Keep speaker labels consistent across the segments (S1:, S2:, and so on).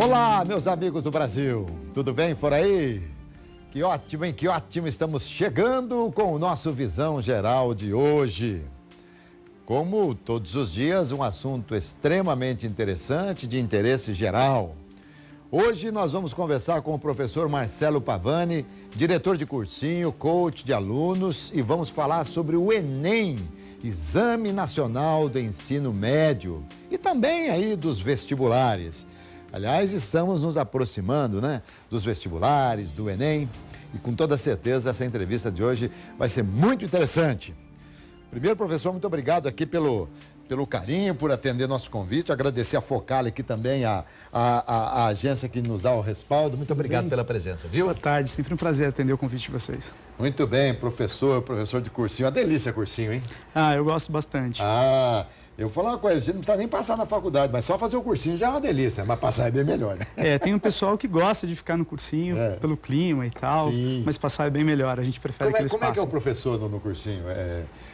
S1: Olá, meus amigos do Brasil, tudo bem por aí? Que ótimo, hein? Que ótimo, estamos chegando com o nosso Visão Geral de hoje. Como todos os dias, um assunto extremamente interessante, de interesse geral. Hoje nós vamos conversar com o professor Marcelo Pavani, diretor de cursinho, coach de alunos, e vamos falar sobre o Enem, Exame Nacional do Ensino Médio, e também aí dos vestibulares. Aliás, estamos nos aproximando, né, dos vestibulares, do Enem, e com toda certeza essa entrevista de hoje vai ser muito interessante. Primeiro, professor, muito obrigado aqui pelo carinho, por atender nosso convite, agradecer a Focale aqui também, a agência que nos dá o respaldo. Muito obrigado pela presença, viu?
S2: Boa tarde, sempre um prazer atender o convite de vocês.
S1: Muito bem, professor de cursinho, uma delícia cursinho, hein?
S2: Ah, eu gosto bastante.
S1: Eu vou falar uma coisa, a gente não precisa nem passar na faculdade, mas só fazer o cursinho já é uma delícia, mas passar é bem melhor, né?
S2: Tem um pessoal que gosta de ficar no cursinho, pelo clima e tal, mas passar é bem melhor, a gente prefere que eles passem.
S1: Como é que é o professor no cursinho?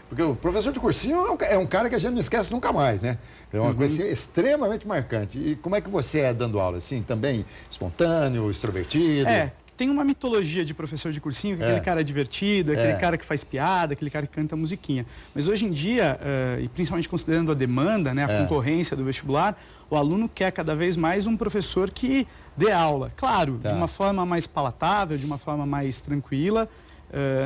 S1: Porque o professor de cursinho é um cara que a gente não esquece nunca mais, né? É uma coisa extremamente marcante. E como é que você é dando aula, assim, também espontâneo, extrovertido?
S2: Tem uma mitologia de professor de cursinho, que é aquele cara divertido, aquele cara que faz piada, aquele cara que canta musiquinha. Mas hoje em dia, e principalmente considerando a demanda, né, a concorrência do vestibular, o aluno quer cada vez mais um professor que dê aula. Claro, de uma forma mais palatável, de uma forma mais tranquila.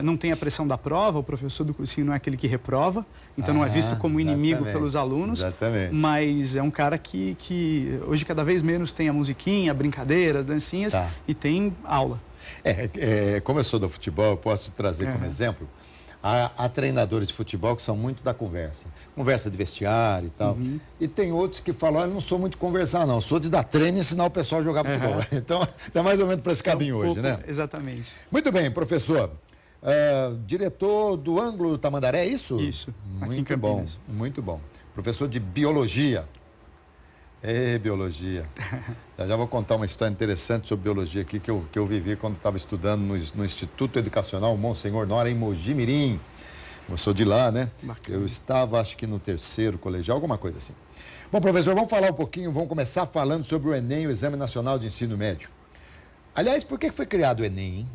S2: Não tem a pressão da prova, o professor do cursinho não é aquele que reprova, então não é visto como inimigo pelos alunos.
S1: Exatamente.
S2: Mas é um cara que hoje cada vez menos tem a musiquinha, brincadeiras, dancinhas e tem aula.
S1: Como eu sou do futebol, eu posso trazer como exemplo, há treinadores de futebol que são muito da conversa de vestiário e tal, e tem outros que falam, eu não sou muito de conversar não, sou de dar treino e ensinar o pessoal a jogar futebol. Então, é mais ou menos para esse caminho hoje, né?
S2: Exatamente.
S1: Muito bem, professor. Diretor do Ângulo Tamandaré, é isso?
S2: Isso, aqui em
S1: Campinas. Muito bom. Professor de Biologia. Biologia. Já vou contar uma história interessante sobre biologia aqui que eu vivi quando estava estudando no Instituto Educacional Monsenhor Nora, em Mogi Mirim. Eu sou de lá, né? Bacana. Eu estava, acho que no terceiro colegial, alguma coisa assim. Bom, professor, vamos falar um pouquinho, vamos começar falando sobre o Enem, o Exame Nacional de Ensino Médio. Aliás, por que foi criado o Enem, hein?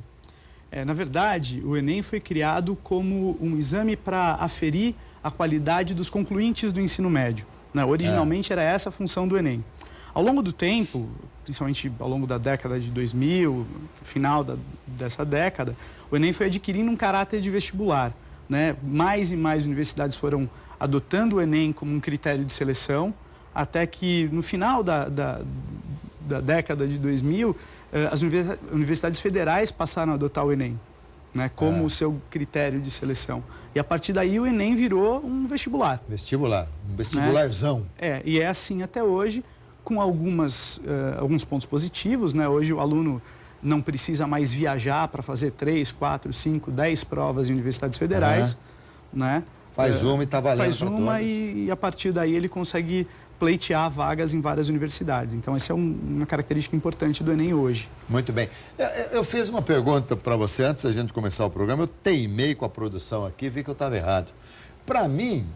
S2: Na verdade, o Enem foi criado como um exame para aferir a qualidade dos concluintes do ensino médio. Originalmente era essa a função do Enem. Ao longo do tempo, principalmente ao longo da década de 2000, final dessa década, o Enem foi adquirindo um caráter de vestibular. Mais e mais universidades foram adotando o Enem como um critério de seleção, até que no final da década de 2000, as universidades federais passaram a adotar o Enem, como o seu critério de seleção. E a partir daí o Enem virou um vestibular.
S1: Um vestibularzão.
S2: E é assim até hoje, com alguns pontos positivos. Hoje o aluno não precisa mais viajar para fazer 3, 4, 5, 10 provas em universidades federais.
S1: Faz uma e está valendo.
S2: Faz uma e a partir daí ele consegue pleitear vagas em várias universidades. Então, essa é uma característica importante do Enem hoje.
S1: Muito bem. Eu fiz uma pergunta para você antes da gente começar o programa. Eu teimei com a produção aqui e vi que eu estava errado. Para mim,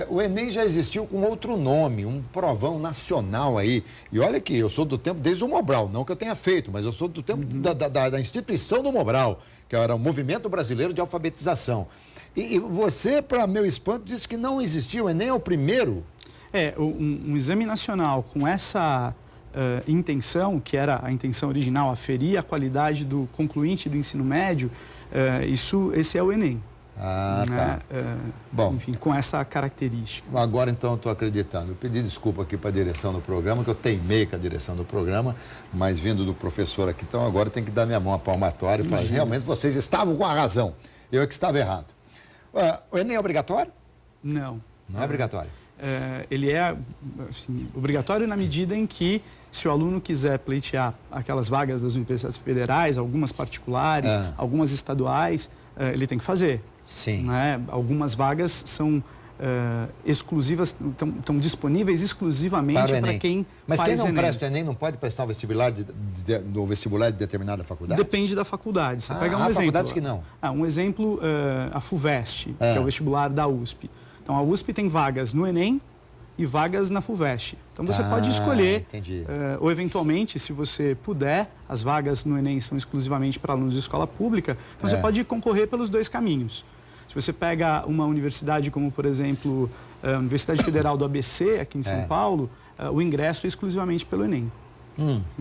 S1: o Enem já existiu com outro nome, um provão nacional aí. E olha que eu sou do tempo, desde o Mobral, não que eu tenha feito, mas eu sou do tempo da instituição do Mobral, que era o Movimento Brasileiro de Alfabetização. E você, para meu espanto, disse que não existia. O Enem é o primeiro?
S2: Um exame nacional com essa intenção, que era a intenção original, aferir a qualidade do concluinte do ensino médio, esse é o Enem.
S1: Bom,
S2: enfim, com essa característica.
S1: Agora, então, eu estou acreditando. Eu pedi desculpa aqui para a direção do programa, que eu teimei com a direção do programa, mas vindo do professor aqui, então agora tem que dar minha mão a palmatória e falar, realmente vocês estavam com a razão. Eu é que estava errado. O Enem é obrigatório?
S2: Não.
S1: Não é obrigatório?
S2: Ele é obrigatório na medida em que, se o aluno quiser pleitear aquelas vagas das universidades federais, algumas particulares, algumas estaduais, ele tem que fazer.
S1: Sim.
S2: Algumas vagas são exclusivas, estão disponíveis exclusivamente para quem
S1: Mas
S2: faz
S1: quem não
S2: Enem.
S1: Presta o Enem não pode prestar o vestibular no vestibular de determinada faculdade?
S2: Depende da faculdade. Você pega um
S1: há
S2: exemplo.
S1: faculdades que não.
S2: Um exemplo, a FUVEST, que é o vestibular da USP. Então, a USP tem vagas no Enem e vagas na FUVEST. Então você pode escolher, ou eventualmente, se você puder, as vagas no Enem são exclusivamente para alunos de escola pública, então você pode concorrer pelos dois caminhos. Se você pega uma universidade como, por exemplo, a Universidade Federal do ABC, aqui em São Paulo, o ingresso é exclusivamente pelo Enem.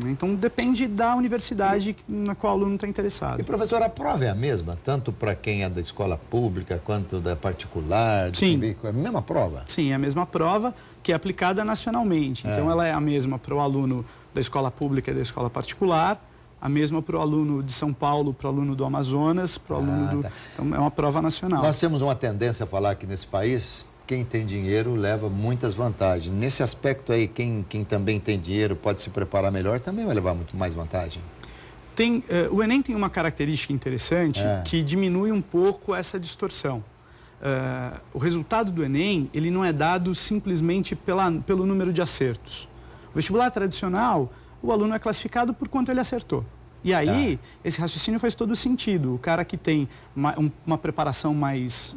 S2: Então depende da universidade na qual o aluno está interessado.
S1: E professor, a prova é a mesma, tanto para quem é da escola pública quanto da particular?
S2: Sim.
S1: É a mesma prova?
S2: Sim, é a mesma prova que é aplicada nacionalmente. Então ela é a mesma para o aluno da escola pública e da escola particular, a mesma para o aluno de São Paulo, para o aluno do Amazonas, para o aluno do... Então é uma prova nacional.
S1: Nós temos uma tendência a falar que nesse país, quem tem dinheiro leva muitas vantagens. Nesse aspecto aí, quem também tem dinheiro pode se preparar melhor, também vai levar muito mais vantagem.
S2: O Enem tem uma característica interessante que diminui um pouco essa distorção. O resultado do Enem, ele não é dado simplesmente pelo número de acertos. O vestibular tradicional, o aluno é classificado por quanto ele acertou. E aí, esse raciocínio faz todo sentido. O cara que tem uma preparação mais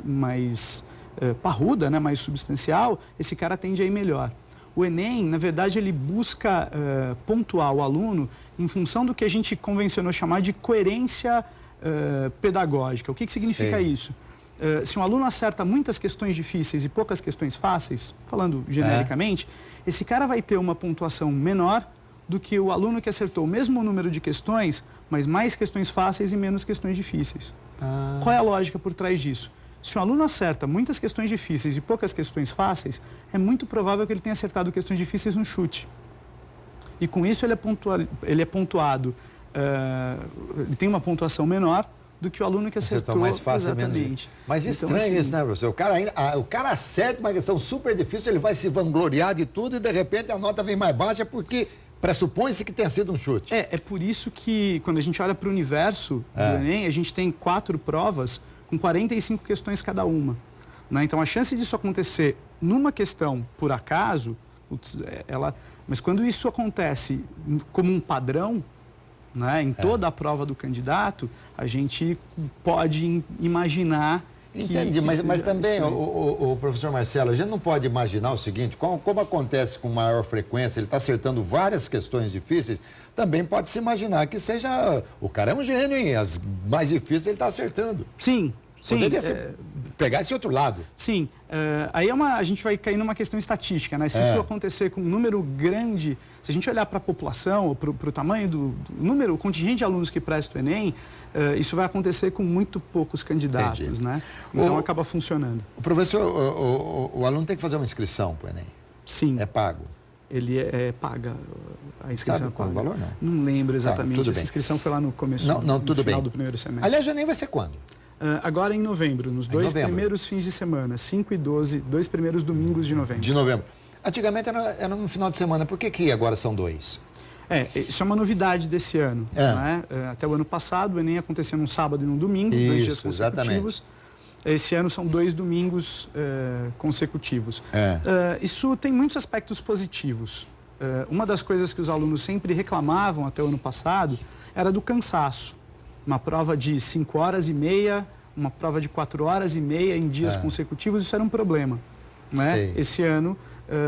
S2: parruda, né, mais substancial, esse cara tende a ir melhor. O Enem, na verdade, ele busca pontuar o aluno em função do que a gente convencionou chamar de coerência pedagógica. O que significa isso? Se um aluno acerta muitas questões difíceis e poucas questões fáceis, falando genericamente, esse cara vai ter uma pontuação menor do que o aluno que acertou o mesmo número de questões, mas mais questões fáceis e menos questões difíceis. Qual é a lógica por trás disso? Se um aluno acerta muitas questões difíceis e poucas questões fáceis, é muito provável que ele tenha acertado questões difíceis no chute. E com isso ele é pontuado, ele tem uma pontuação menor do que o aluno que acertou
S1: mais fácil,
S2: exatamente.
S1: Mas estranho
S2: então, assim,
S1: isso, né, professor? O cara acerta uma questão super difícil, ele vai se vangloriar de tudo e de repente a nota vem mais baixa porque pressupõe-se que tenha sido um chute.
S2: É por isso que quando a gente olha para o universo do Enem, a gente tem 4 provas com 45 questões cada uma. Né? Então, a chance disso acontecer numa questão por acaso, mas quando isso acontece como um padrão, né, em toda a prova do candidato, a gente pode imaginar
S1: Entendi, mas também, o professor Marcelo, a gente não pode imaginar o seguinte, como acontece com maior frequência, ele está acertando várias questões difíceis, também pode se imaginar que seja, o cara é um gênio, hein? As mais difíceis ele está acertando.
S2: Sim.
S1: Poderia pegar esse outro lado.
S2: Sim, aí a gente vai cair numa questão estatística, né? Se isso acontecer com um número grande, se a gente olhar para a população, ou para o tamanho do número, o contingente de alunos que presta o Enem, isso vai acontecer com muito poucos candidatos, né? Então acaba funcionando.
S1: O professor, o aluno tem que fazer uma inscrição para o Enem?
S2: Sim.
S1: É pago?
S2: Ele paga a inscrição.
S1: Sabe qual é o valor, não?
S2: Não lembro exatamente. Essa inscrição foi lá no começo, no final do primeiro semestre.
S1: Aliás, o Enem vai ser quando?
S2: Agora em novembro, nos dois primeiros fins de semana, 5 e 12, 2 primeiros domingos de novembro.
S1: De novembro. Antigamente era no final de semana, por que agora são 2?
S2: Isso é uma novidade desse ano. Né? Até o ano passado, o Enem acontecia num sábado e num domingo, 2 dias consecutivos. Esse ano são 2 domingos consecutivos. Isso tem muitos aspectos positivos. Uma das coisas que os alunos sempre reclamavam até o ano passado era do cansaço. Uma prova de 5 horas e meia, uma prova de 4 horas e meia em dias consecutivos, isso era um problema. Né? Esse ano,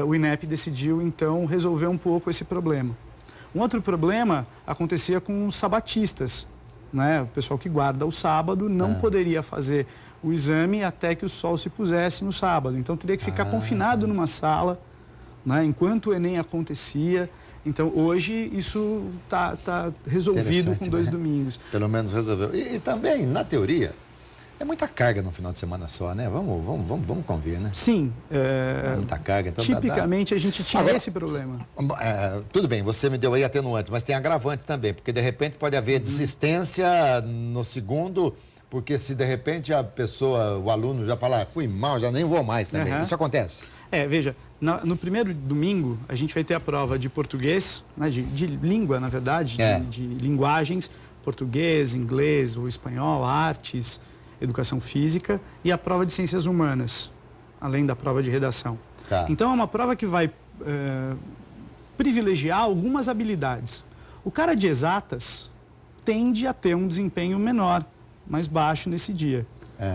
S2: o INEP decidiu, então, resolver um pouco esse problema. Um outro problema acontecia com os sabatistas. Né? O pessoal que guarda o sábado não poderia fazer o exame até que o sol se pusesse no sábado. Então, teria que ficar confinado numa sala, né, enquanto o Enem acontecia. Então, hoje, isso está resolvido com 2 domingos.
S1: Pelo menos resolveu. E também, na teoria, é muita carga no final de semana só, né? Vamos convir, né?
S2: Sim.
S1: Muita carga. Então
S2: tipicamente, a gente tinha esse problema.
S1: Tudo bem, você me deu aí atenuante, mas tem agravante também, porque de repente pode haver desistência no segundo, porque se de repente a pessoa, o aluno já fala, fui mal, já nem vou mais também. Isso acontece?
S2: Veja, no primeiro domingo, a gente vai ter a prova de português, né, de língua, na verdade, de linguagens, português, inglês ou espanhol, artes, educação física, e a prova de ciências humanas, além da prova de redação. Então, é uma prova que vai privilegiar algumas habilidades. O cara de exatas tende a ter um desempenho menor, mais baixo nesse dia.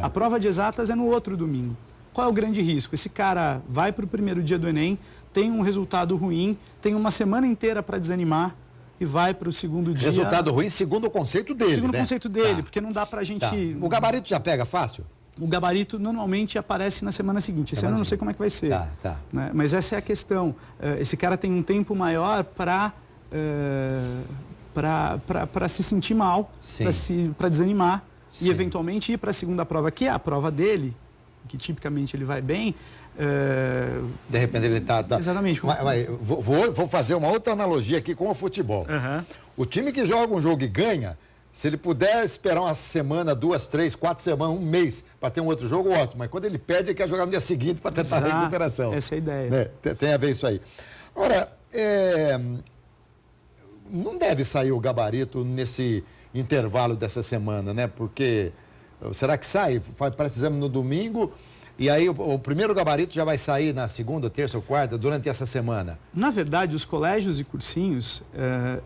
S2: A prova de exatas é no outro domingo. qual é o grande risco? Esse cara vai para o primeiro dia do Enem, tem um resultado ruim, tem uma semana inteira para desanimar e vai para o segundo dia...
S1: Resultado ruim segundo o conceito dele,
S2: Segundo
S1: né?
S2: o conceito dele, porque não dá para a gente...
S1: Tá. O gabarito já pega fácil?
S2: O gabarito normalmente aparece na semana seguinte. Esse ano eu não sei como é que vai ser.
S1: Tá.
S2: Né? Mas essa é a questão. Esse cara tem um tempo maior para se sentir mal, para desanimar e eventualmente ir para a segunda prova, que é a prova dele, que tipicamente ele vai bem.
S1: De repente ele está...
S2: Exatamente.
S1: Vou fazer uma outra analogia aqui com o futebol. O time que joga um jogo e ganha, se ele puder esperar uma semana, 2, 3, 4 semanas, um mês para ter um outro jogo, ótimo. Mas quando ele perde, ele quer jogar no dia seguinte para tentar a recuperação.
S2: Essa é a ideia.
S1: Né? Tem a ver isso aí. Ora, não deve sair o gabarito nesse intervalo dessa semana, né? Porque será que sai? Parece exame no domingo e aí o primeiro gabarito já vai sair na segunda, terça ou quarta durante essa semana?
S2: Na verdade, os colégios e cursinhos,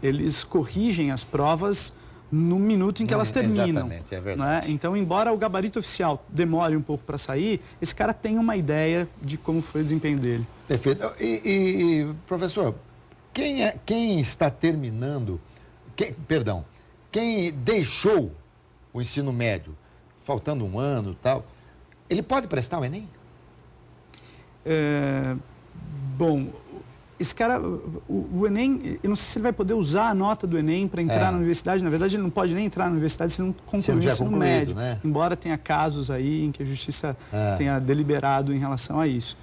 S2: eles corrigem as provas no minuto em que elas terminam.
S1: Exatamente, é verdade.
S2: Né? Então, embora o gabarito oficial demore um pouco para sair, esse cara tem uma ideia de como foi o desempenho dele.
S1: Perfeito. Professor, quem está terminando, quem deixou o ensino médio, faltando um ano e tal, ele pode prestar o Enem?
S2: Bom, esse cara, o Enem, eu não sei se ele vai poder usar a nota do Enem para entrar na universidade. Na verdade, ele não pode nem entrar na universidade se não concluir o ensino médio. Né? Embora tenha casos aí em que a justiça tenha deliberado em relação a isso.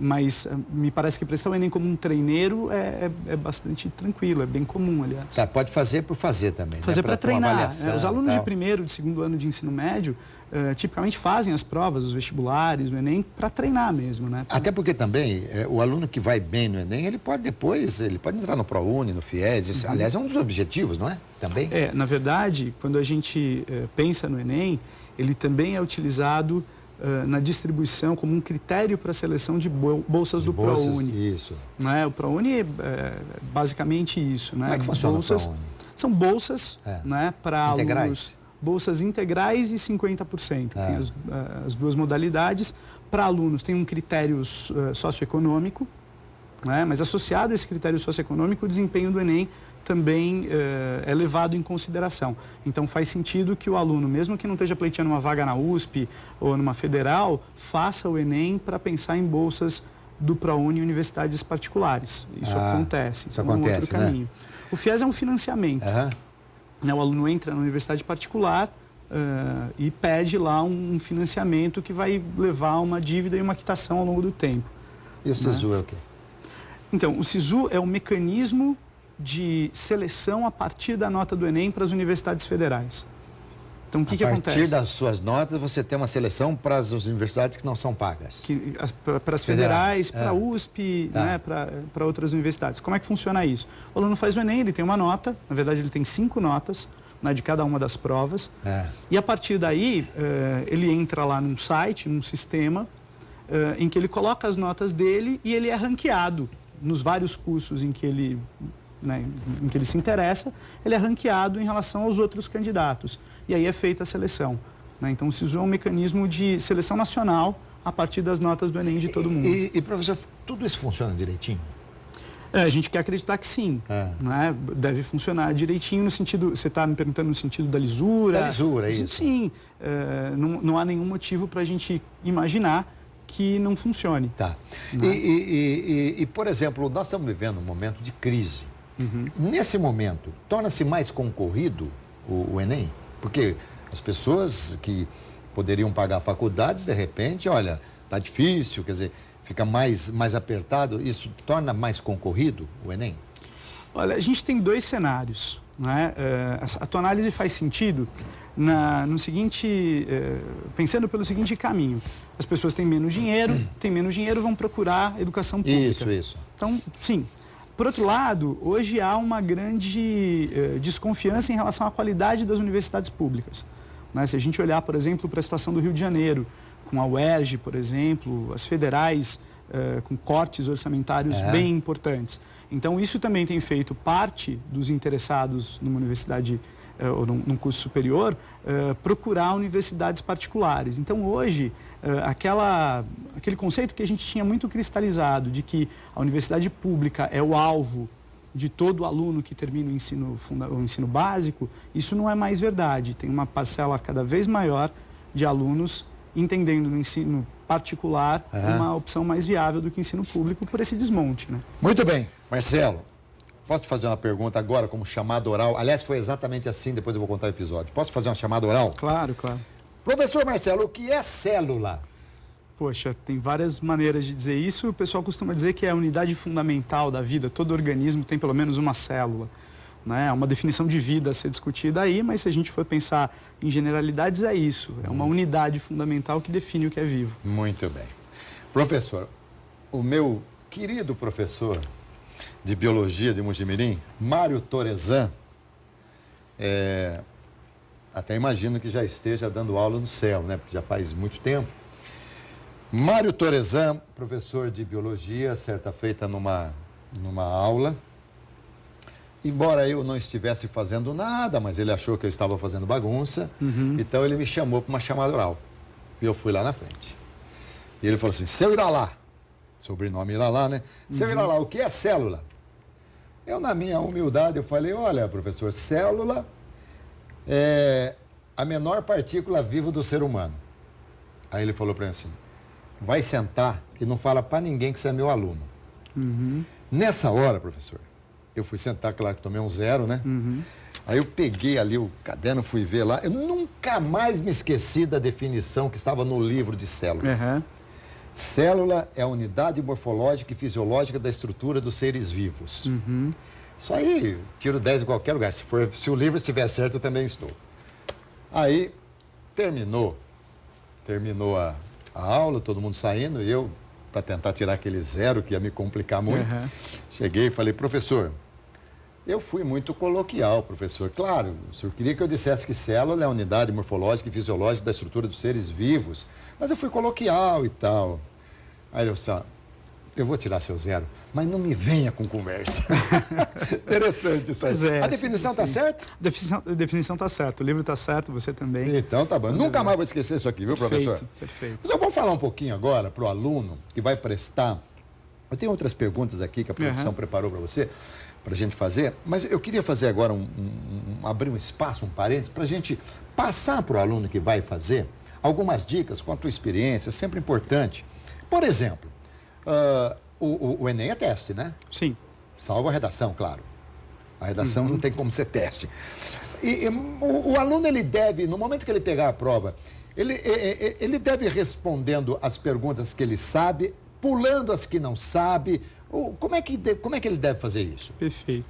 S2: Mas me parece que prestar o Enem como um treineiro é bastante tranquilo, é bem comum, aliás.
S1: Pode fazer por fazer também.
S2: Fazer para treinar. Os alunos de primeiro, de segundo ano de ensino médio, tipicamente fazem as provas, os vestibulares, o Enem, para treinar mesmo, né?
S1: Até porque também o aluno que vai bem no Enem, ele pode entrar no ProUni, no FIES, isso, aliás, é um dos objetivos, não é? Também?
S2: Na verdade, quando a gente pensa no Enem, ele também é utilizado na distribuição como um critério para a seleção de bolsas do ProUni.
S1: Isso.
S2: Né? O ProUni é basicamente isso. Né?
S1: Como é que funciona o ProUni?
S2: São bolsas né, para alunos... Bolsas integrais e 50%. Tem as duas modalidades. Para alunos tem um critério socioeconômico, né? Mas associado a esse critério socioeconômico, o desempenho do Enem também é levado em consideração. Então faz sentido que o aluno, mesmo que não esteja pleiteando uma vaga na USP ou numa federal, faça o Enem para pensar em bolsas do ProUni em universidades particulares. Isso acontece.
S1: Isso acontece,
S2: um outro caminho. O FIES é um financiamento. O aluno entra na universidade particular e pede lá um financiamento que vai levar a uma dívida e uma quitação ao longo do tempo.
S1: E o SISU é o quê?
S2: Então, o SISU é um mecanismo de seleção a partir da nota do Enem para as universidades federais. Então, o que acontece?
S1: A partir das suas notas, você tem uma seleção para as universidades que não são pagas.
S2: Para as federais, para a USP, né, para outras universidades. Como é que funciona isso? O aluno faz o Enem, ele tem uma nota, na verdade ele tem 5 notas, né, de cada uma das provas. E a partir daí, ele entra lá num site, num sistema, em que ele coloca as notas dele e ele é ranqueado nos vários cursos em que ele se interessa, ele é ranqueado em relação aos outros candidatos. E aí é feita a seleção. Né? Então, o SISU é um mecanismo de seleção nacional a partir das notas do Enem de todo mundo.
S1: E professor, tudo isso funciona direitinho?
S2: A gente quer acreditar que sim. Né? Deve funcionar direitinho no sentido... Você está me perguntando no sentido da lisura?
S1: Da lisura, isso.
S2: Sim. Não há nenhum motivo para a gente imaginar que não funcione.
S1: Tá.
S2: Né?
S1: E, por exemplo, nós estamos vivendo um momento de crise. Nesse momento, torna-se mais concorrido o Enem? Porque as pessoas que poderiam pagar faculdades, de repente, olha, tá difícil, quer dizer, fica mais apertado, isso torna mais concorrido o Enem?
S2: Olha, a gente tem 2 cenários, né? A tua análise faz sentido no seguinte, pensando pelo seguinte caminho. As pessoas têm menos dinheiro, vão procurar educação pública.
S1: Isso.
S2: Então, sim. Por outro lado, hoje há uma grande desconfiança em relação à qualidade das universidades públicas. Né? Se a gente olhar, por exemplo, para a situação do Rio de Janeiro, com a UERJ, por exemplo, as federais com cortes orçamentários bem importantes. Então, isso também tem feito parte dos interessados numa universidade ou num curso superior, procurar universidades particulares. Então, hoje, aquele conceito que a gente tinha muito cristalizado de que a universidade pública é o alvo de todo aluno que termina o ensino básico, isso não é mais verdade. Tem uma parcela cada vez maior de alunos entendendo no ensino particular uma opção mais viável do que o ensino público por esse desmonte, né?
S1: Muito bem. Marcelo, posso te fazer uma pergunta agora como chamada oral? Aliás, foi exatamente assim, depois eu vou contar o episódio. Posso fazer uma chamada oral?
S2: Claro, claro.
S1: Professor Marcelo, o que é célula?
S2: Poxa, tem várias maneiras de dizer isso. O pessoal costuma dizer que é a unidade fundamental da vida. Todo organismo tem pelo menos uma célula, né? É uma definição de vida a ser discutida aí, mas se a gente for pensar em generalidades, é isso. É uma unidade fundamental que define o que é vivo.
S1: Muito bem. Professor, o meu querido professor de Biologia de Mojimirim, Mário Torezan, até imagino que já esteja dando aula no céu, né? Porque já faz muito tempo. Mário Torezan, professor de Biologia, certa feita numa aula, embora eu não estivesse fazendo nada, mas ele achou que eu estava fazendo bagunça, então ele me chamou para uma chamada oral. E eu fui lá na frente. E ele falou assim, seu Iralá, sobrenome Iralá, né? Seu Iralá, o que é célula? Eu, na minha humildade, eu falei, olha, professor, célula é a menor partícula viva do ser humano. Aí ele falou para mim assim, vai sentar e não fala para ninguém que você é meu aluno. Nessa hora, professor, eu fui sentar, claro que tomei um 0, né? Aí eu peguei ali o caderno, fui ver lá. Eu nunca mais me esqueci da definição que estava no livro de célula. Célula é a unidade morfológica e fisiológica da estrutura dos seres vivos. Isso aí, tiro 10 em qualquer lugar. Se o livro estiver certo, eu também estou. Aí, terminou a aula, todo mundo saindo, e eu, para tentar tirar aquele 0, que ia me complicar muito, cheguei e falei, professor, eu fui muito coloquial, professor. Claro, o senhor queria que eu dissesse que célula é a unidade morfológica e fisiológica da estrutura dos seres vivos, mas eu fui coloquial e tal. Aí eu disse, eu vou tirar seu 0, mas não me venha com conversa. Interessante isso aí. A definição está certa?
S2: A definição está certa, o livro está certo, você também.
S1: Então tá bom. Nunca mais vou esquecer isso aqui, viu, professor?
S2: Perfeito.
S1: Mas eu vou falar um pouquinho agora para o aluno que vai prestar. Eu tenho outras perguntas aqui que a produção preparou para você, para a gente fazer, mas eu queria fazer agora abrir um espaço, um parênteses, para a gente passar para o aluno que vai fazer algumas dicas com a tua experiência, sempre importante. Por exemplo, o Enem é teste, né?
S2: Sim.
S1: Salvo a redação, claro. A redação não tem como ser teste. E o aluno, ele deve, no momento que ele pegar a prova, ele deve ir respondendo as perguntas que ele sabe, pulando as que não sabe. Como é que ele deve fazer isso?
S2: Perfeito.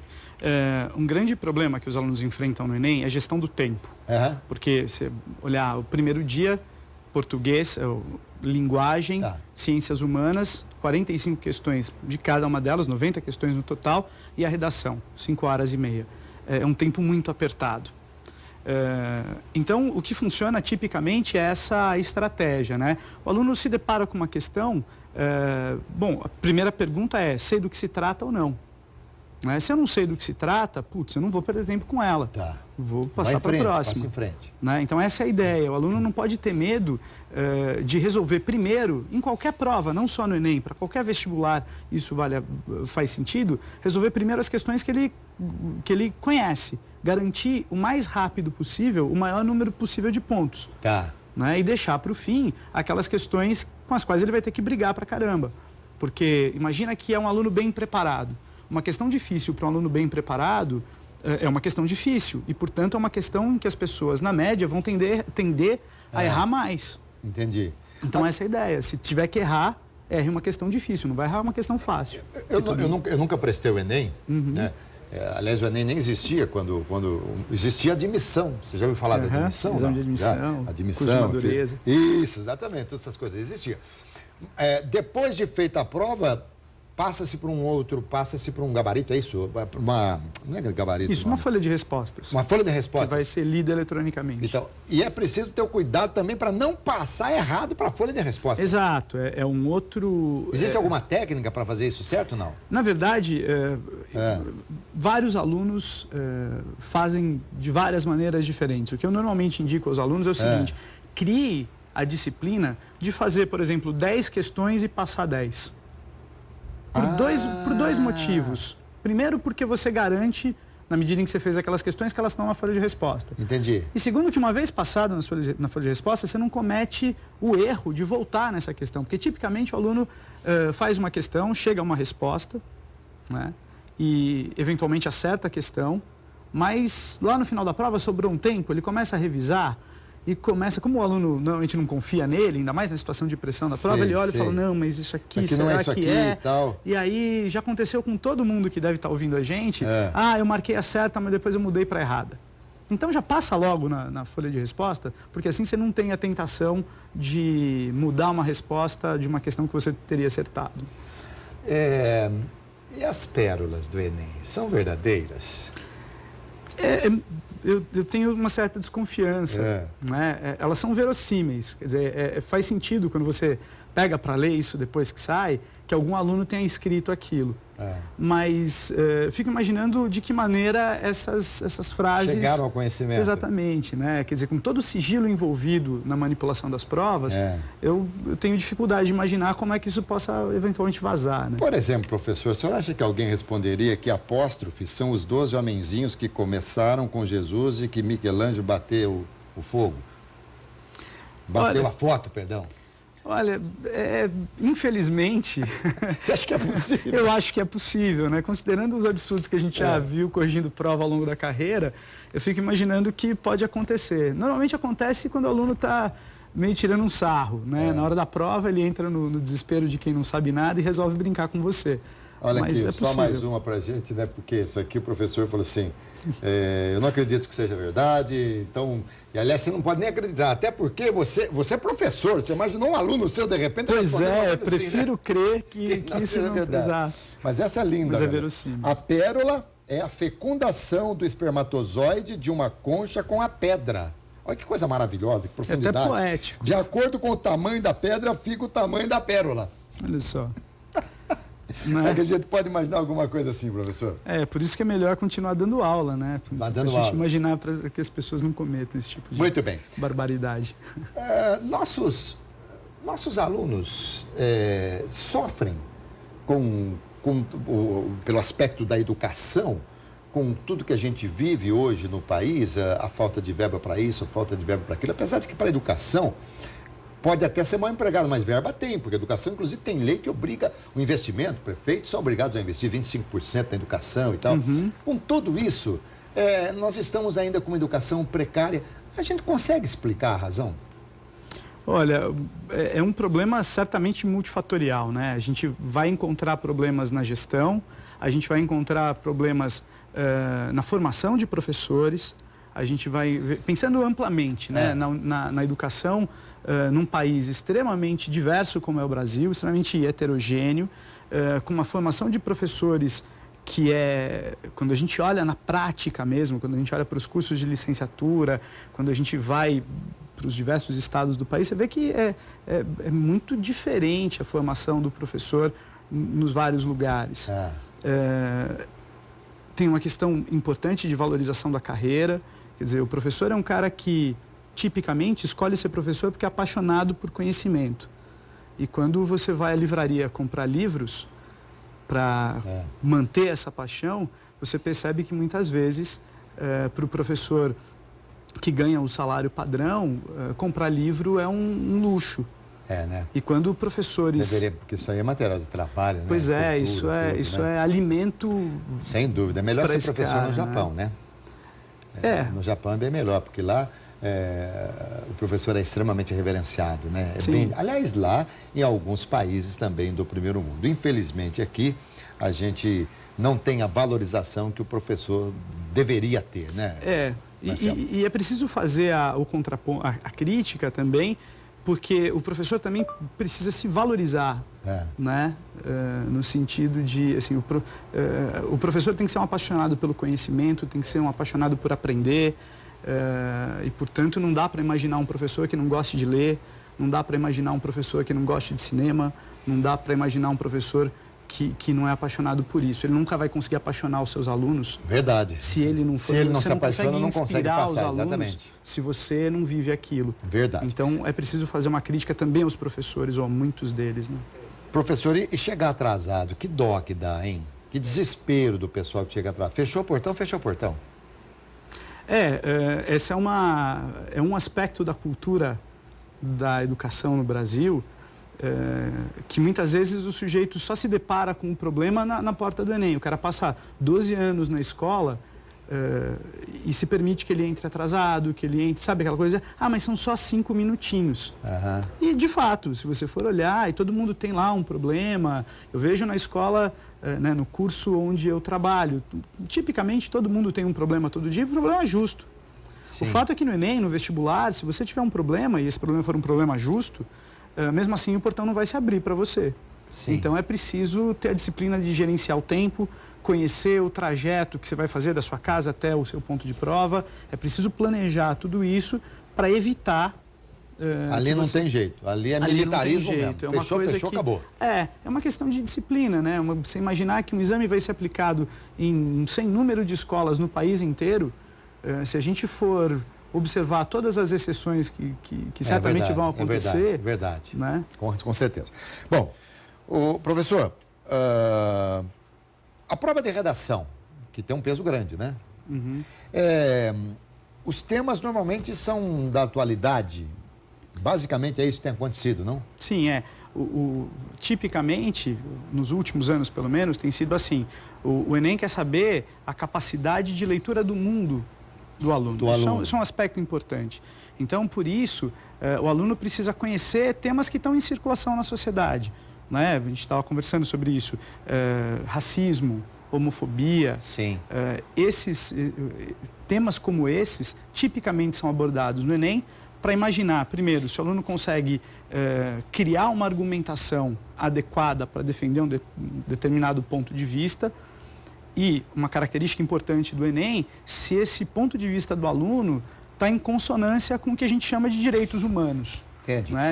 S2: Um grande problema que os alunos enfrentam no Enem é a gestão do tempo. Porque, se olhar o primeiro dia, português, linguagem, ciências humanas, 45 questões de cada uma delas, 90 questões no total, e a redação, 5 horas e meia. É um tempo muito apertado. Então, o que funciona tipicamente é essa estratégia, né? O aluno se depara com uma questão, bom, a primeira pergunta é, sei do que se trata ou não? Se eu não sei do que se trata, putz, eu não vou perder tempo com ela. Vou passar para a próxima.
S1: Passa em frente.
S2: Então, essa é a ideia. O aluno não pode ter medo de resolver primeiro, em qualquer prova, não só no Enem, para qualquer vestibular, isso faz sentido, resolver primeiro as questões que ele conhece. Garantir o mais rápido possível, o maior número possível de pontos. E deixar para o fim aquelas questões com as quais ele vai ter que brigar para caramba. Porque imagina que é um aluno bem preparado. Uma questão difícil para um aluno bem preparado é uma questão difícil e, portanto, é uma questão que as pessoas, na média, vão tender a errar mais.
S1: Entendi.
S2: Então, essa é a ideia. Se tiver que errar, erre uma questão difícil, não vai errar uma questão fácil.
S1: Eu nunca prestei o Enem, né? Aliás, o Enem nem existia quando existia a admissão. Você já ouviu falar da admissão?
S2: Exame de admissão,
S1: admissão,
S2: curso de madureza.
S1: Isso, exatamente, todas essas coisas existiam. Depois de feita a prova, passa-se para um outro, passa-se para um gabarito, é isso? Não é gabarito?
S2: Isso, uma folha de respostas.
S1: Uma folha de respostas.
S2: Que vai ser lida eletronicamente.
S1: Então, e é preciso ter o cuidado também para não passar errado para a folha de respostas.
S2: Exato, é um outro...
S1: Existe alguma técnica para fazer isso certo ou não?
S2: Na verdade, vários alunos fazem de várias maneiras diferentes. O que eu normalmente indico aos alunos é o seguinte, crie a disciplina de fazer, por exemplo, 10 questões e passar 10. Por dois motivos. Primeiro, porque você garante, na medida em que você fez aquelas questões, que elas estão na folha de resposta.
S1: Entendi.
S2: E segundo, que uma vez passado na folha de resposta, você não comete o erro de voltar nessa questão. Porque, tipicamente, o aluno faz uma questão, chega a uma resposta, né, e, eventualmente, acerta a questão, mas lá no final da prova sobrou um tempo, ele começa a revisar e começa, como o aluno normalmente não confia nele, ainda mais na situação de pressão da prova, ele olha e fala, não, mas isso aqui, será
S1: não é isso
S2: que
S1: aqui
S2: é?
S1: E tal.
S2: E aí já aconteceu com todo mundo que deve estar ouvindo a gente, eu marquei a certa, mas depois eu mudei para a errada. Então já passa logo na folha de resposta, porque assim você não tem a tentação de mudar uma resposta de uma questão que você teria acertado.
S1: E as pérolas do Enem, são verdadeiras?
S2: Eu tenho uma certa desconfiança, né? Elas são verossímeis, quer dizer, faz sentido quando você pega para ler isso depois que sai, que algum aluno tenha escrito aquilo. Mas fico imaginando de que maneira essas frases...
S1: chegaram ao conhecimento.
S2: Exatamente, né? Quer dizer, com todo o sigilo envolvido na manipulação das provas, eu tenho dificuldade de imaginar como é que isso possa eventualmente vazar, né?
S1: Por exemplo, professor, o senhor acha que alguém responderia que apóstrofes são os 12 homenzinhos que começaram com Jesus e que Michelangelo bateu o fogo? Bateu a foto, perdão.
S2: Olha, infelizmente...
S1: Você acha que é possível?
S2: Eu acho que é possível, né? Considerando os absurdos que a gente já viu corrigindo prova ao longo da carreira, eu fico imaginando que pode acontecer. Normalmente acontece quando o aluno está meio tirando um sarro, né? Na hora da prova ele entra no desespero de quem não sabe nada e resolve brincar com você.
S1: Olha
S2: Mas
S1: aqui, só mais uma pra gente, né? Porque isso aqui o professor falou assim, eu não acredito que seja verdade, então... E, aliás, você não pode nem acreditar, até porque você é professor, você imaginou um aluno seu, de repente...
S2: Pois é, prefiro crer que isso não é verdade. Exato.
S1: Mas essa é linda.
S2: Mas é verossímil.
S1: A pérola é a fecundação do espermatozoide de uma concha com a pedra. Olha que coisa maravilhosa, que profundidade.
S2: É até poético.
S1: De acordo com o tamanho da pedra, fica o tamanho da pérola.
S2: Olha só.
S1: É que a gente pode imaginar alguma coisa assim, professor.
S2: Por isso que é melhor continuar dando aula, né?
S1: Tá dando
S2: pra gente
S1: aula.
S2: Imaginar para que as pessoas não cometam esse tipo de
S1: Muito bem.
S2: barbaridade.
S1: Nossos alunos sofrem pelo aspecto da educação, com tudo que a gente vive hoje no país, a falta de verba para isso, a falta de verba para aquilo, apesar de que para a educação pode até ser mal empregado, mas verba tem, porque a educação, inclusive, tem lei que obriga o investimento. Prefeitos são obrigados a investir 25% na educação e tal. Com tudo isso, nós estamos ainda com uma educação precária. A gente consegue explicar a razão?
S2: Olha, é um problema certamente multifatorial, né? A gente vai encontrar problemas na gestão, a gente vai encontrar problemas na formação de professores, a gente vai, pensando amplamente, né? Na educação, num país extremamente diverso como é o Brasil, extremamente heterogêneo, com uma formação de professores que quando a gente olha na prática mesmo, quando a gente olha para os cursos de licenciatura, quando a gente vai para os diversos estados do país, você vê que é muito diferente a formação do professor nos vários lugares. Tem uma questão importante de valorização da carreira, quer dizer, o professor é um cara que tipicamente escolhe ser professor porque é apaixonado por conhecimento. E quando você vai à livraria comprar livros para manter essa paixão, você percebe que muitas vezes, para o professor que ganha o salário padrão, comprar livro é um luxo.
S1: Né?
S2: E quando professores...
S1: Porque isso aí é material de trabalho, né?
S2: Pois
S1: Cultura,
S2: isso
S1: né?
S2: é alimento...
S1: Sem dúvida. É melhor ser professor no Japão, né? No Japão é bem melhor, porque lá o professor é extremamente reverenciado, né? Aliás, lá em alguns países também do primeiro mundo. Infelizmente, aqui a gente não tem a valorização que o professor deveria ter, né?
S2: E é preciso fazer a crítica também porque o professor também precisa se valorizar, né? No sentido de, assim, o professor tem que ser um apaixonado pelo conhecimento, tem que ser um apaixonado por aprender, e, portanto, não dá para imaginar um professor que não goste de ler, não dá para imaginar um professor que não goste de cinema, não dá para imaginar um professor que não é apaixonado por isso. Ele nunca vai conseguir apaixonar os seus alunos.
S1: Verdade.
S2: Se ele não for,
S1: se ele não
S2: você
S1: se apaixona, não consegue passar,
S2: os alunos,
S1: exatamente.
S2: Se você não vive aquilo.
S1: Verdade.
S2: Então, é preciso fazer uma crítica também aos professores, ou a muitos deles, né?
S1: Professor, e chegar atrasado, que dó que dá, hein? Que desespero do pessoal que chega atrasado. Fechou o portão, fechou o portão.
S2: Esse é um aspecto da cultura da educação no Brasil, que muitas vezes o sujeito só se depara com o problema na porta do Enem. O cara passa 12 anos na escola e se permite que ele entre atrasado, que ele entre, sabe aquela coisa? Ah, mas são só 5 minutinhos. E, de fato, se você for olhar, e todo mundo tem lá um problema. Eu vejo na escola, né, no curso onde eu trabalho, tipicamente todo mundo tem um problema todo dia, e o problema é justo. Sim. O fato é que no Enem, no vestibular, se você tiver um problema, e esse problema for um problema justo, mesmo assim o portão não vai se abrir para você. Sim. Então é preciso ter a disciplina de gerenciar o tempo, conhecer o trajeto que você vai fazer da sua casa até o seu ponto de prova. É preciso planejar tudo isso para evitar...
S1: ali não tem jeito, ali é militarismo mesmo.
S2: É uma
S1: fechou,
S2: coisa
S1: fechou, acabou.
S2: É uma questão de disciplina, né? Você imaginar que um exame vai ser aplicado em sem número de escolas no país inteiro, se a gente for observar todas as exceções que certamente vão acontecer.
S1: É verdade,
S2: né?
S1: Com certeza. Bom, professor, a prova de redação, que tem um peso grande, né?
S2: Uhum.
S1: Os temas normalmente são da atualidade. Basicamente é isso que tem acontecido, não?
S2: Sim, tipicamente, nos últimos anos pelo menos, tem sido assim. O Enem quer saber a capacidade de leitura do mundo do aluno. Isso é um aspecto importante. Então, por isso, o aluno precisa conhecer temas que estão em circulação na sociedade, né? A gente estava conversando sobre isso. Racismo, homofobia.
S1: Sim.
S2: Esses temas como esses, tipicamente são abordados no Enem para imaginar, primeiro, se o aluno consegue criar uma argumentação adequada para defender um determinado ponto de vista. E uma característica importante do Enem, se esse ponto de vista do aluno está em consonância com o que a gente chama de direitos humanos.
S1: Entendi.
S2: Né?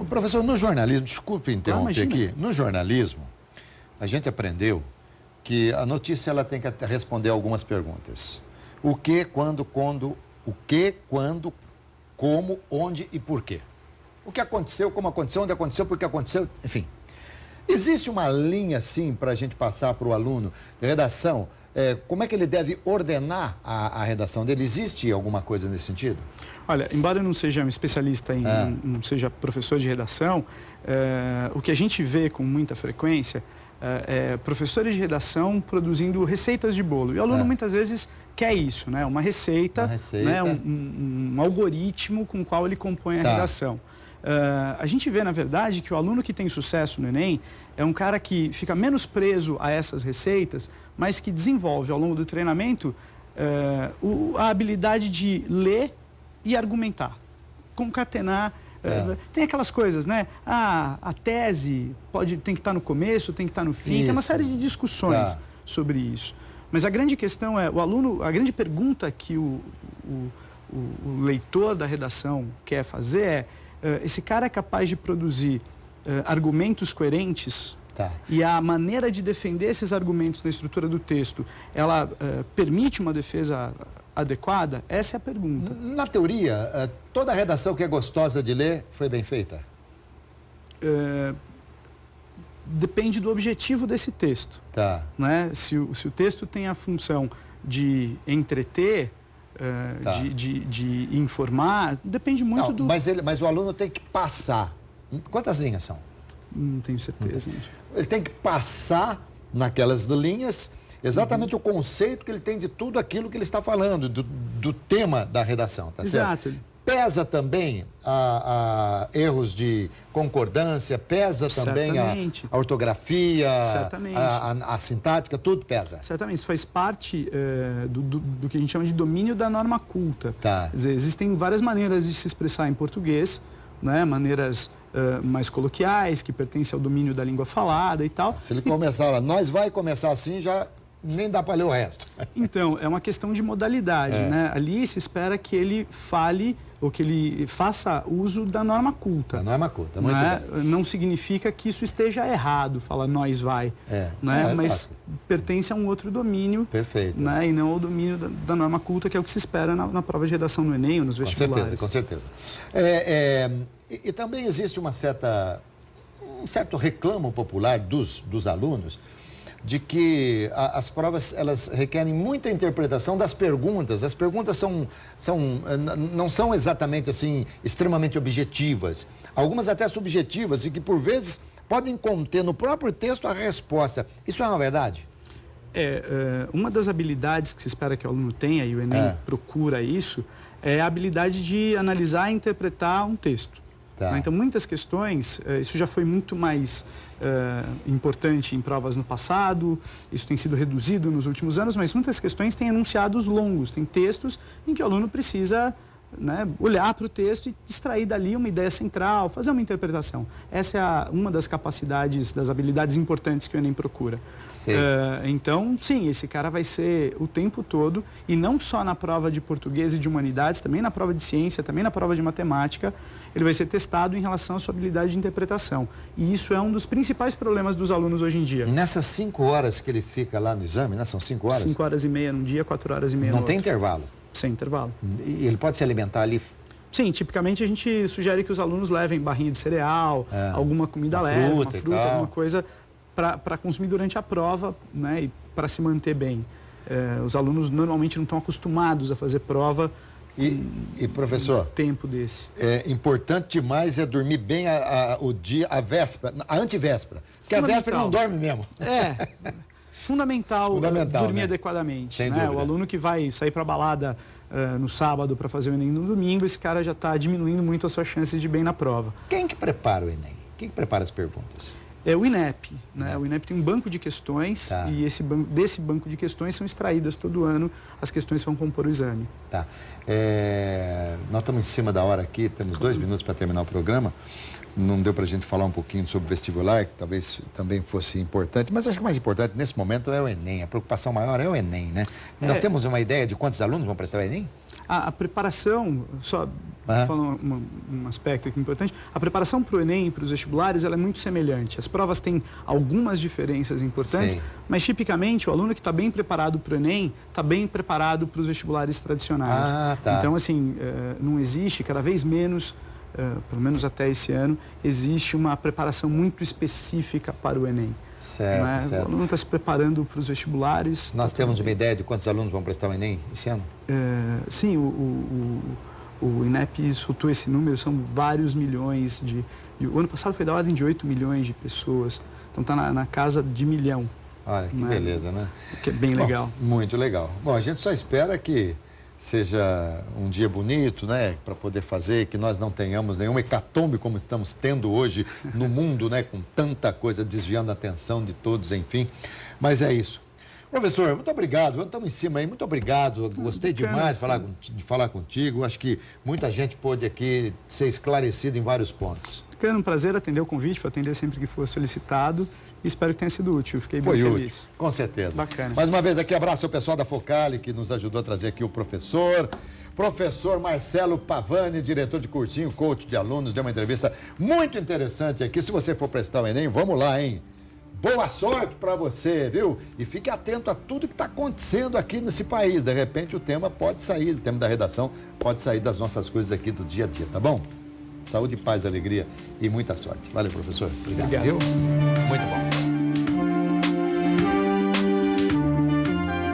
S1: Professor, no jornalismo, desculpe interromper aqui, no jornalismo, a gente aprendeu que a notícia ela tem que responder algumas perguntas. O que, quando, como, onde e por quê. O que aconteceu, como aconteceu, onde aconteceu, por que aconteceu, enfim. Existe uma linha, sim, para a gente passar para o aluno de redação? Como é que ele deve ordenar a redação dele? Existe alguma coisa nesse sentido?
S2: Olha, embora eu não seja um especialista não seja professor de redação, o que a gente vê com muita frequência é professores de redação produzindo receitas de bolo. E o aluno muitas vezes quer isso, né? Uma receita. Né? Um algoritmo com o qual ele compõe a redação. A gente vê, na verdade, que o aluno que tem sucesso no Enem é um cara que fica menos preso a essas receitas, mas que desenvolve ao longo do treinamento a habilidade de ler e argumentar, concatenar. Tem aquelas coisas, né? A tese tem que estar no começo, tem que estar no fim. Tem uma série de discussões sobre isso. Mas a grande questão é, o aluno, a grande pergunta que o leitor da redação quer fazer é: esse cara é capaz de produzir argumentos coerentes? E a maneira de defender esses argumentos na estrutura do texto, ela permite uma defesa adequada? Essa é a pergunta.
S1: Na teoria, toda redação que é gostosa de ler foi bem feita?
S2: Depende do objetivo desse texto. Né? Se o texto tem a função de entreter, de informar, depende muito do...
S1: Mas o aluno tem que passar. Quantas linhas são?
S2: Não tenho certeza.
S1: Ele tem que passar naquelas linhas exatamente o conceito que ele tem de tudo aquilo que ele está falando, do tema da redação, tá certo? Pesa também erros de concordância, pesa também a ortografia, a sintática, tudo pesa.
S2: Certamente, isso faz parte do que a gente chama de domínio da norma culta. Quer dizer, existem várias maneiras de se expressar em português. né, maneiras mais coloquiais, que pertencem ao domínio da língua falada e tal.
S1: Se ele começar lá, nós vai começar assim, já nem dá para ler o resto.
S2: Então, é uma questão de modalidade, né? Ali se espera que ele fale ou que ele faça uso da norma culta.
S1: A norma culta, muito
S2: né?
S1: bem.
S2: Não significa que isso esteja errado, fala nós vai, né? Mas
S1: exato.
S2: pertence a um outro domínio.
S1: Perfeito.
S2: Né? E não ao domínio da norma culta, que é o que se espera na prova de redação no Enem ou nos vestibulares.
S1: Com certeza. E também existe um certo reclamo popular dos alunos de que as provas elas requerem muita interpretação das perguntas. As perguntas não são exatamente assim extremamente objetivas. Algumas até subjetivas e que por vezes podem conter no próprio texto a resposta. Isso é uma verdade?
S2: Uma das habilidades que se espera que o aluno tenha, e o Enem procura isso, é a habilidade de analisar e interpretar um texto.
S1: Tá.
S2: Então, muitas questões, isso já foi muito mais importante em provas no passado, isso tem sido reduzido nos últimos anos, mas muitas questões têm enunciados longos, tem textos em que o aluno precisa, né, olhar para o texto e extrair dali uma ideia central, fazer uma interpretação. Essa é uma das capacidades, das habilidades importantes que o Enem procura. Então, sim, esse cara vai ser o tempo todo, e não só na prova de português e de humanidades, também na prova de ciência, também na prova de matemática, ele vai ser testado em relação à sua habilidade de interpretação. E isso é um dos principais problemas dos alunos hoje em dia.
S1: Nessas 5 horas que ele fica lá no exame, né? São 5 horas?
S2: 5 horas e meia num dia, 4 horas e meia no
S1: outro. Não tem intervalo?
S2: Sem intervalo.
S1: E ele pode se alimentar ali?
S2: Sim, tipicamente a gente sugere que os alunos levem barrinha de cereal, alguma comida leve, uma fruta, alguma coisa para consumir durante a prova, né, e para se manter bem. Os alunos normalmente não estão acostumados a fazer prova.
S1: E professor,
S2: tempo desse.
S1: É importante demais dormir bem o dia, a véspera, a antevéspera. Porque a véspera não dorme mesmo.
S2: Fundamental dormir, né, adequadamente.
S1: Sem
S2: né?
S1: dúvida.
S2: O aluno que vai sair para a balada no sábado para fazer o Enem no domingo, esse cara já está diminuindo muito as suas chances de ir bem na prova.
S1: Quem que prepara o Enem? Quem que prepara as perguntas?
S2: É o INEP, né? O INEP tem um banco de questões e desse banco de questões são extraídas todo ano as questões que vão compor o exame.
S1: Tá. Nós estamos em cima da hora aqui, temos 2 minutos para terminar o programa. Não deu para a gente falar um pouquinho sobre o vestibular, que talvez também fosse importante, mas acho que o mais importante nesse momento é o Enem. A preocupação maior é o Enem, né? Nós temos uma ideia de quantos alunos vão prestar o Enem?
S2: A preparação, só falando um aspecto aqui importante, a preparação para o Enem e para os vestibulares ela é muito semelhante. As provas têm algumas diferenças importantes, mas tipicamente o aluno que está bem preparado para o Enem está bem preparado para os vestibulares tradicionais. Então, assim, não existe, cada vez menos, pelo menos até esse ano, existe uma preparação muito específica para o Enem.
S1: Certo.
S2: O aluno está se preparando para os vestibulares.
S1: Nós temos uma ideia de quantos alunos vão prestar o Enem esse ano?
S2: Sim, o INEP soltou esse número, são vários milhões o ano passado foi da ordem de 8 milhões de pessoas, então está na casa de 1 milhão.
S1: Olha, que beleza, né?
S2: Que é bem legal.
S1: Muito legal. Bom, a gente só espera que seja um dia bonito, né, para poder fazer, que nós não tenhamos nenhuma hecatombe como estamos tendo hoje no mundo, né, com tanta coisa desviando a atenção de todos, enfim. Mas é isso. Professor, muito obrigado. Estamos em cima aí, muito obrigado. Gostei demais de falar contigo. Acho que muita gente pôde aqui ser esclarecido em vários pontos.
S2: Foi um prazer atender o convite, vou atender sempre que for solicitado. E espero que tenha sido útil. Fiquei bem feliz.
S1: Útil, com certeza.
S2: Bacana.
S1: Mais uma vez aqui, abraço ao pessoal da Focali, que nos ajudou a trazer aqui o professor. Professor Marcelo Pavani, diretor de cursinho, coach de alunos, deu uma entrevista muito interessante aqui. Se você for prestar o Enem, vamos lá, hein? Boa sorte para você, viu? E fique atento a tudo que está acontecendo aqui nesse país. De repente o tema pode sair, o tema da redação pode sair das nossas coisas aqui do dia a dia, tá bom? Saúde, paz, alegria e muita sorte. Valeu, professor. Obrigado. Viu? Muito bom.